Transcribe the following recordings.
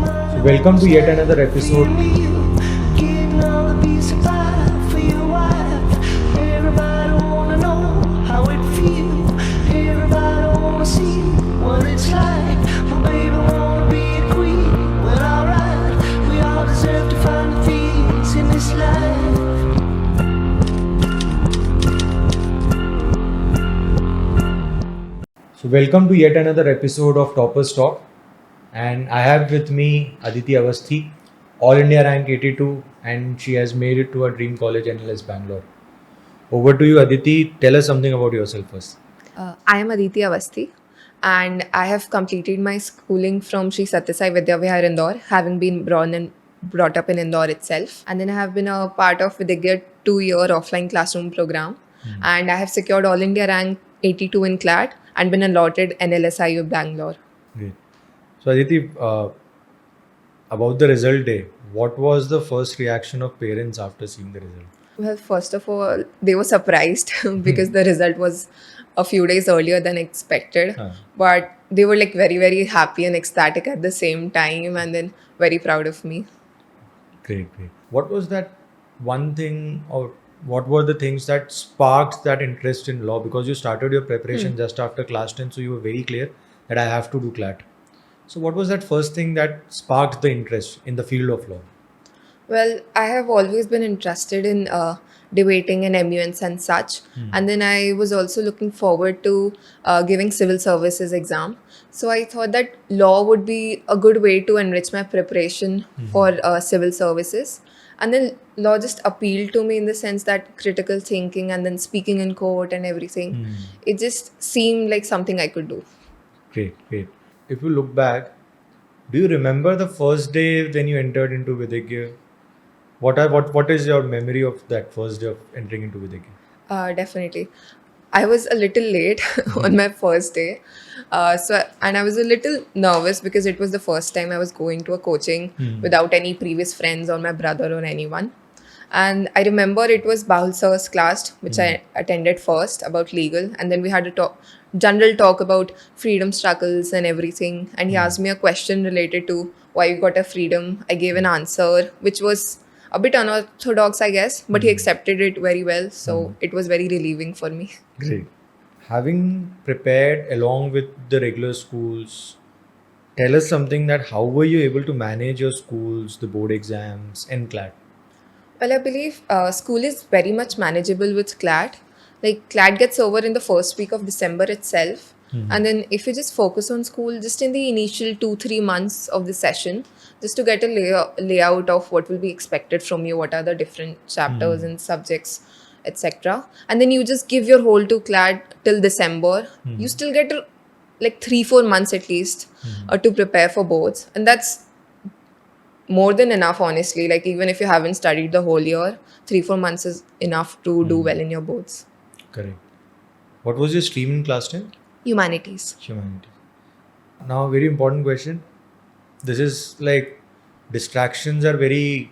So welcome to yet another episode. So welcome to yet another episode of Toppers Talk, and I have with me Aditi Avasthi, All India rank 82, and she has made it to her dream college, NLS Bangalore. Over to you, Aditi. Tell us something about yourself first. I am Aditi Avasthi and I have completed my schooling from Sri Satyasai Vidya Vihar Indore, having been born and brought up in Indore itself. And then I have been a part of Vidya 2-year offline classroom program. And I have secured All India rank 82 in CLAT and been allotted NLSIU Bangalore. Great. So Aditi, about the result day, what was the first reaction of parents after seeing the result? Well, first of all, they were surprised because the result was a few days earlier than expected. But they were like very, very happy and ecstatic at the same time and then very proud of me. Great. What was that one thing, or what were the things that sparked that interest in law? Because you started your preparation just after class 10, so you were very clear that I have to do CLAT. So what was that first thing that sparked the interest in the field of law? Well, I have always been interested in debating and MUNs and such. And then I was also looking forward to giving civil services exam. So I thought that law would be a good way to enrich my preparation for civil services. And then law just appealed to me in the sense that critical thinking and then speaking in court and everything, it just seemed like something I could do. Great. If you look back, do you remember the first day when you entered into Vidya? What is your memory of that first day of entering into Vidya? Definitely. I was a little late on my first day. And I was a little nervous because it was the first time I was going to a coaching without any previous friends or my brother or anyone. And I remember it was Bahul sir's class, which I attended first about legal. And then we had a general talk about freedom struggles and everything. And he asked me a question related to why you got a freedom. I gave an answer, which was a bit unorthodox, I guess, but he accepted it very well. So it was very relieving for me. Great. Having prepared along with the regular schools, tell us something that how were you able to manage your schools, the board exams, and CLAT? Well, I believe school is very much manageable with CLAT. Like CLAT gets over in the first week of December itself. And then if you just focus on school just in the initial 2-3 months of the session, just to get a layout of what will be expected from you, what are the different chapters and subjects, etc. And then you just give your whole to CLAT till December. You still get like 3-4 months at least to prepare for boards. And that's more than enough, honestly. Like even if you haven't studied the whole year, 3-4 months is enough to do well in your boards. Correct. What was your stream in class 10? Humanities. Humanity. Now, very important question. This is like distractions are very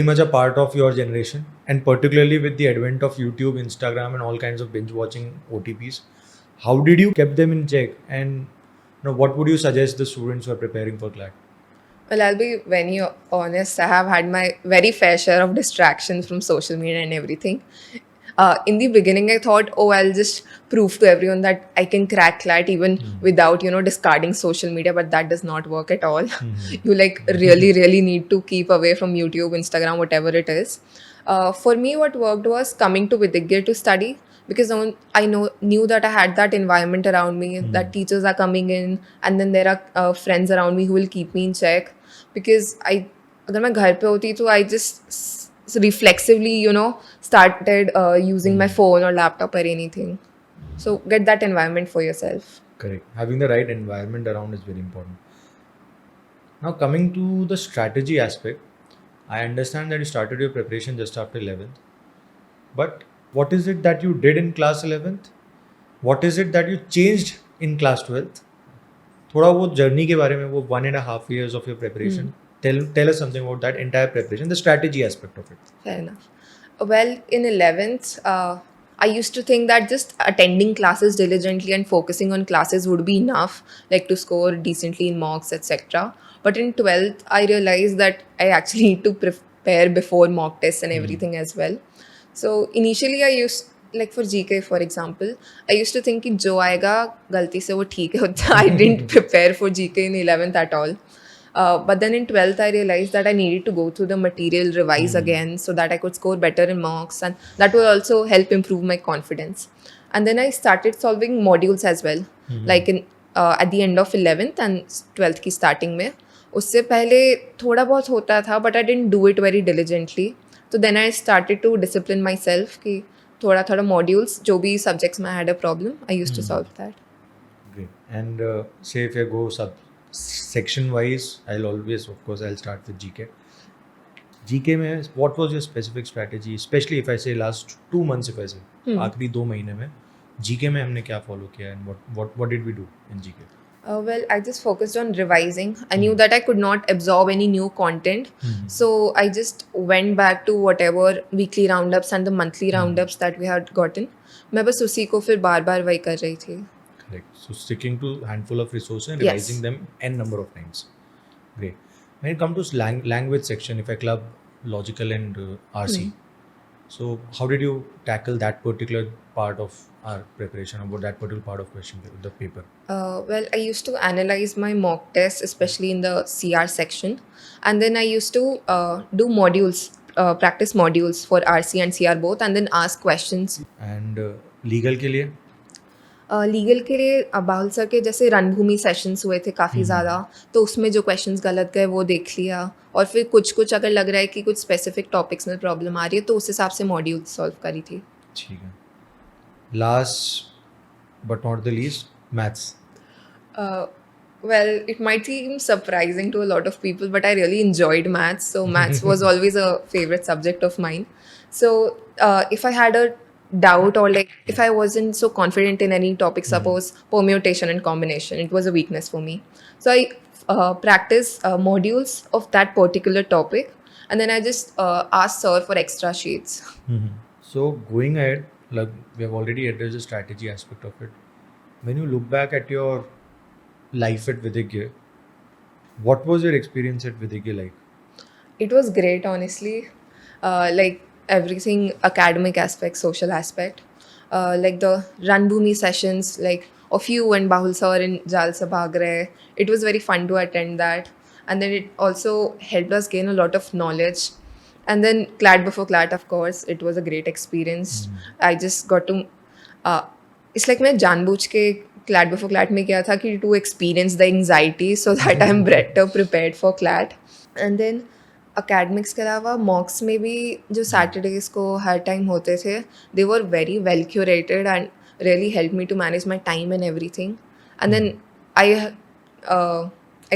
much a part of your generation, and particularly with the advent of YouTube, Instagram, and all kinds of binge watching OTPs. How did you keep them in check, and what would you suggest the students who are preparing for CLAT? Well, I'll be very honest. I have had my very fair share of distractions from social media and everything. In the beginning, I thought, I'll just prove to everyone that I can crack CLAT even without, discarding social media. But that does not work at all. You really need to keep away from YouTube, Instagram, whatever it is. For me, what worked was coming to Vidya to study, because I knew that I had that environment around me, that teachers are coming in, and then there are friends around me who will keep me in check. Because अगर मैं घर पे होती तो I just reflexively, started using my phone or laptop or anything. So get that environment for yourself. Correct. Having the right environment around is very important. Now, coming to the strategy aspect, I understand that you started your preparation just after 11th. But what is it that you did in class 11th? What is it that you changed in class 12th? थोड़ा वो journey के बारे में, वो 1.5 years of your preparation. Tell us something about that entire preparation, the strategy aspect of it. Fair enough. Well, in 11th, I used to think that just attending classes diligently and focusing on classes would be enough, like to score decently in mocks, etc. But in 12th, I realized that I actually need to prepare before mock tests and everything as well. So initially, I used like for GK, for example, I used to think कि जो आएगा गलती से वो ठीक है. I didn't prepare for GK in 11th at all. But then in 12th, I realized that I needed to go through the material, revise again, so that I could score better in mocks, and that will also help improve my confidence. And then I started solving modules as well, like in at the end of 11th and 12th की starting में. उससे पहले थोड़ा बहुत होता था, but I didn't do it very diligently. So then I started to discipline myself कि थोड़ा थोड़ा modules जो भी subjects में I had a problem, I used to solve that. Great. And say if I go section wise, I'll always, of course, I'll start with GK. GK में what was your specific strategy, especially if I say last 2 months, if I say आखिरी 2 महीने में GK में हमने क्या follow किया and what did we do in GK? Well, I just focused on revising. I knew that I could not absorb any new content. So I just went back to whatever weekly roundups and the monthly roundups that we had gotten. मैं बस उसी को फिर बार बार वही कर रही थी. Correct. So sticking to handful of resources and Yes. revising them n number of times. Great. When it comes to language section, if I club logical and RC, so how did you tackle that particular part of our preparation about that particular part of the paper? Well, I used to analyze my mock tests, especially in the CR section, and then I used to do modules, practice modules for RC and CR both, and then ask questions. And legal के लिए legal के लिए बाहुल sir के जैसे रणभूमि sessions हुए थे काफ़ी ज़्यादा, तो उसमें जो क्वेश्चंस गलत गए वो देख लिया, और फिर कुछ कुछ अगर लग रहा है कि कुछ स्पेसिफिक टॉपिक्स में प्रॉब्लम आ रही है तो उस हिसाब से मॉड्यूल सॉल्व करी थी. ठीक है. Last but not the least, maths. Well, it might seem surprising to a lot of people, but I really enjoyed maths. So maths was always a favorite subject of mine. So if I had a doubt, or like if I wasn't so confident in any topic, suppose permutation and combination, it was a weakness for me. So I practice modules of that particular topic, and then I just asked sir for extra sheets. So going ahead, like we have already addressed the strategy aspect of it. When you look back at your life at Vidya, what was your experience at Vidya like? It was great, honestly. Like everything, academic aspect, social aspect. Like the Ranbhumi sessions, like of you and Bahul sir in Jalsa Bhagre. It was very fun to attend that. And then it also helped us gain a lot of knowledge. And then CLAT before CLAT, of course, it was a great experience. I just got to... it's like मैं जानबूझ के CLAT before CLAT में किया था कि to experience the anxiety so that I'm better prepared for CLAT. And then academics के अलावा मॉक्स में भी जो सैटरडेज को हर टाइम होते थे, they were very well curated and really helped me to manage my time and everything. And then I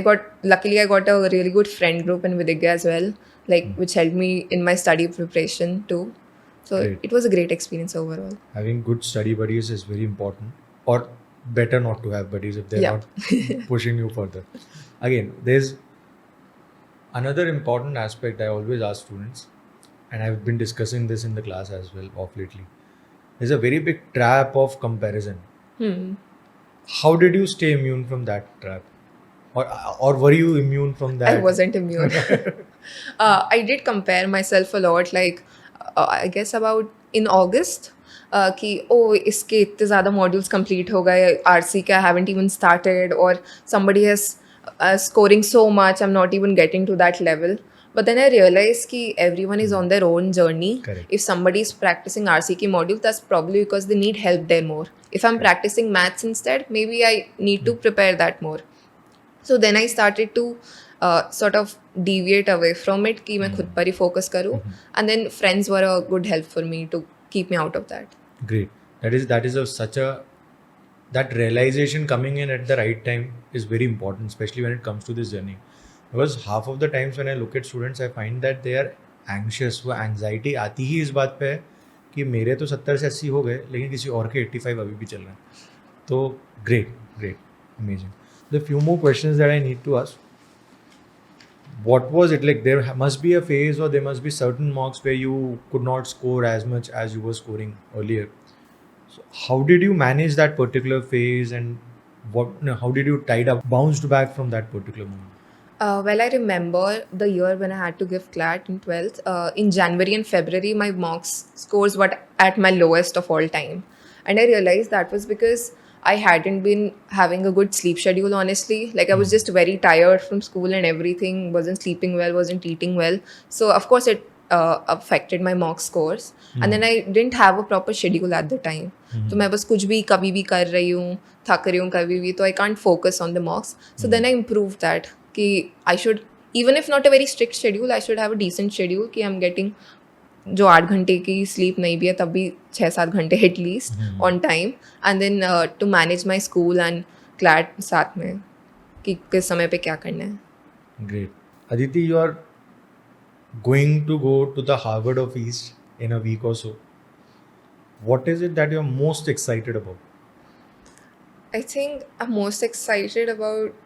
got a really good friend group in Vidya as well, like which helped me in my study preparation too. So Great. it was a great experience overall. Having good study buddies is very important, or better not to have buddies if they're Yeah. not pushing you further. Again, there's another important aspect I always ask students, and I've been discussing this in the class as well of lately. There's a very big trap of comparison. How did you stay immune from that trap? Or were you immune from that? I wasn't immune. I did compare myself a lot, like I guess about in August, कि इसके इतने ज़्यादा modules complete हो गए, RC के I haven't even started, or somebody has scoring so much, I'm not even getting to that level. But then I realized कि everyone is on their own journey. Correct. If somebody is practicing RC की module, that's probably because they need help there more. If I'm practicing maths instead, maybe I need to prepare that more. So then I started to sort of deviate away from it कि मैं खुद पर ही focus करूँ, and then friends were a good help for me to keep me out of that. Great. That is that realization coming in at the right time is very important, especially when it comes to this journey. Because half of the times when I look at students, I find that they are anxious. वो anxiety आती ही इस बात पे है कि मेरे तो 70 से 80 हो गए, लेकिन किसी और के 85 अभी भी चल रहे हैं. तो great, amazing. The few more questions that I need to ask. What was it like? There must be a phase, or there must be certain mocks where you could not score as much as you were scoring earlier. So how did you manage that particular phase, and how did you tide up, bounced back from that particular moment? Well, I remember the year when I had to give CLAT in 12th. In January and February, my mocks scores were at my lowest of all time. And I realized that was because I hadn't been having a good sleep schedule, honestly. Like, I was just very tired from school and everything, wasn't sleeping well, wasn't eating well. So, of course, it affected my mock scores. And then I didn't have a proper schedule at the time. तो मैं बस कुछ भी कभी भी कर रही हूँ, थक रही हूँ कभी भी, तो I can't focus on the mocks. So then I improved that. कि I should, even if not a very strict schedule, I should have a decent schedule कि I'm getting जो 8 घंटे की स्लीप नहीं भी है तब भी 6-7 घंटे at least on time, and then to manage my school and CLAT साथ में कि किस समय पे क्या करना है. Great. Aditi, you are going to go to the Harvard of East in a week or so. What is it that you're most excited about? I think I'm most excited about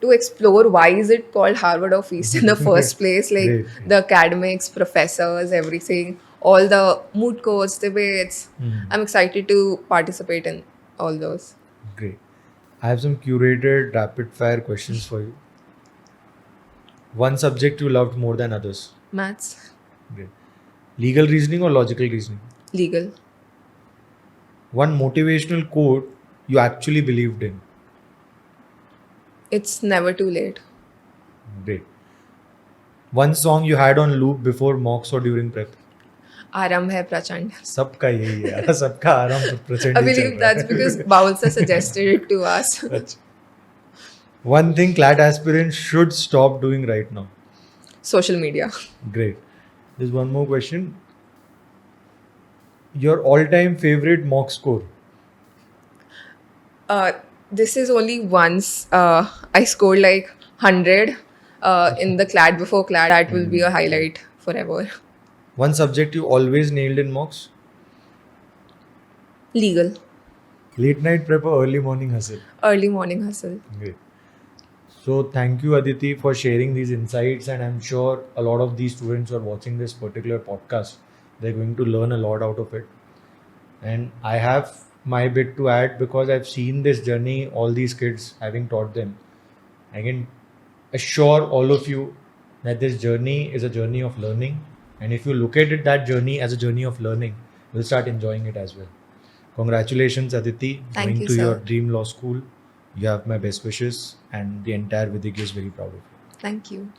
to explore why is it called Harvard of East in the first place, like Great. the academics, professors, everything, all the moot courts, debates. I'm excited to participate in all those. Great. I have some curated rapid fire questions for you. One subject you loved more than others? Maths, Great. Legal reasoning or logical reasoning? legal. One motivational quote you actually believed in? It's never too late. Great. One song you had on loop before mocks or during prep? आरंभ है प्रचंड. सबका यही है यार, सबका आराम प्रचंड I ही चल believe रहा that's because Baulsa suggested it to us. है. अच्छा. One thing CLAT aspirants should stop doing right now? Social media. Great. There's one more question. Your all-time favorite mock score? This is only once I scored like 100 in the CLAT before CLAT. That will be a highlight forever. One subject you always nailed in mocks? Legal. Late night prep or early morning hustle? Early morning hustle. Great. So thank you, Aditi, for sharing these insights, and I'm sure a lot of these students who are watching this particular podcast, they're going to learn a lot out of it. And I have my bit to add because I've seen this journey, all these kids having taught them. I can assure all of you that this journey is a journey of learning, and if you look at it, that journey as a journey of learning, you'll start enjoying it as well. Congratulations, Aditi, Thank going you, to your sir. dream law school. You have my best wishes, and the entire Vidig is very proud of you. Thank you.